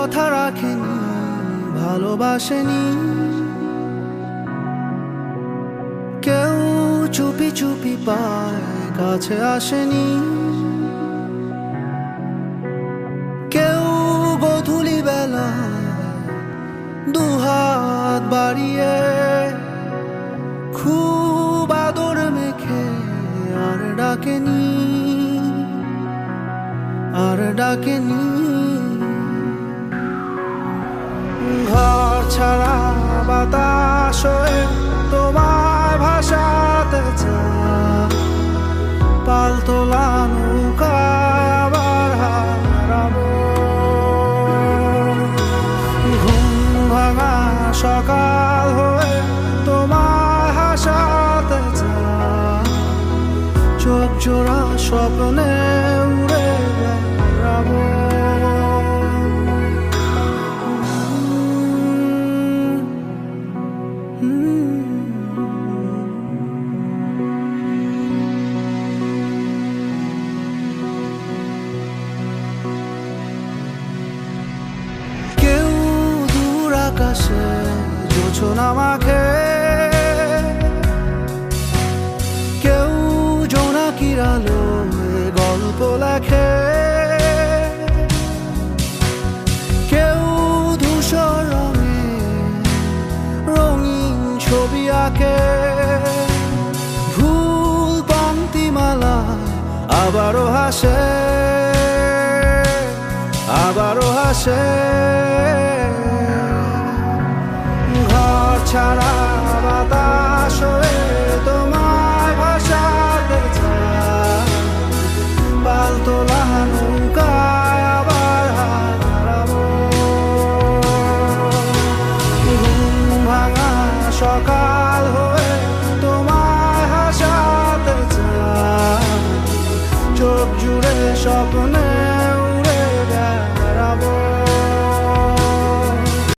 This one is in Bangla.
কথা রাখেনি, ভালোবাসেনি। কেউ চুপি চুপি পায় কাছে আসেনি, কেউ গধূলি বেলা দুহাত বাড়িয়ে খুব আদর মেখে আর ডাকেনি, আর ডাকেনি। ঘর ছাড়া বাতাস হয়ে তোমায় ভাসাতে চায়, পালতোলা নৌকায় আবার হারাবো। ঘুম ভাঙা সকাল হয়ে তোমায় হাসাতে চায়, চোখ জোড়া স্বপ্নে উড়ে বেড়াবো। আকাশে জোছনা মাখে, কেউ জোনাকির আলোয় গল্প লেখে, কেউ ধূসর রঙে রঙিন ছবি আঁকে। ভুল পংক্তিমালা আবারও হাসে, আবারও হাসে। ঘর ছাড়া বাতাস হয়ে তোমায় ভাসাতে চায়, পালতোলা নৌকায় আবার হারাবো। ঘুম ভাঙা সকাল হয়ে তোমায় হাসাতে চায়, চোখ জুড়ে স্বপ্নে উড়ে বেড়াবো।